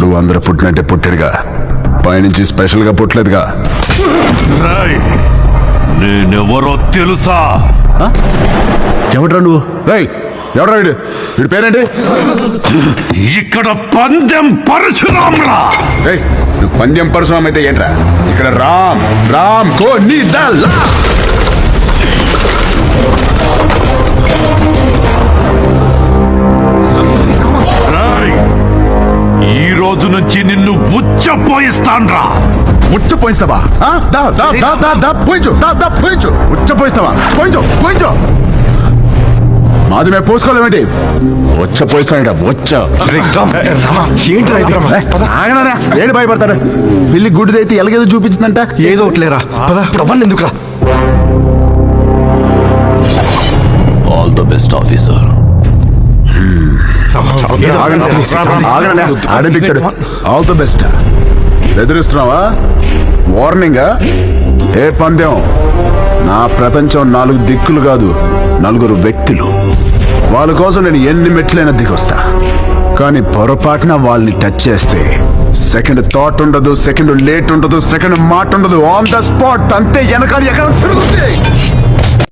పుట్టినోడు అందరు పుట్టినట్టే పుట్టాడుగా, పైనుంచి స్పెషల్ గా పుట్టలేదుగా. నేనెవరో తెలుసా? ఎవడ్రా నువ్వు? ఎవడ్రా వీడు? వీడి పేరేంటి? ఇక్కడ పందెం పరశురామ్రా. నువ్వు పందెం పరశురామ్ అయితే ఏంట్రా? ఇక్కడ రామ్ రామ్ కో నీ దల్లా. ఈ రోజు నుంచి నిన్ను ఉచ్చపోయిస్తాన్రా. ఉచ్చపోయిస్తావా? ఉచ్చపోయిస్తావా? పోయించు. మాది మేము పోసుకోలేమేంటి? ఉచ్చపోయిస్తాడా? ఏంటి భయపడతాడు? పిల్లి గుడిదైతే ఎలాగేదో చూపించిందంట. ఏదో ఒకట్లేరా, ఎందుకురా? All the best officer. All the best. బెదిరిస్తున్నావా? వార్నింగా? ఏ పందెం? నా ప్రపంచం 4 దిక్కులు కాదు, 4 వ్యక్తులు. వాళ్ళ కోసం నేను ఎన్ని మెట్లైనా దిగొస్తా. కానీ పొరపాటున వాళ్ళని టచ్ చేస్తే సెకండ్ థాట్ ఉండదు, సెకండ్ లేట్ ఉండదు, సెకండ్ మాట ఉండదు. ఆన్ ద స్పాట్ అంతే. వెనకాల ఎక్కడ తిరుగుతుంది.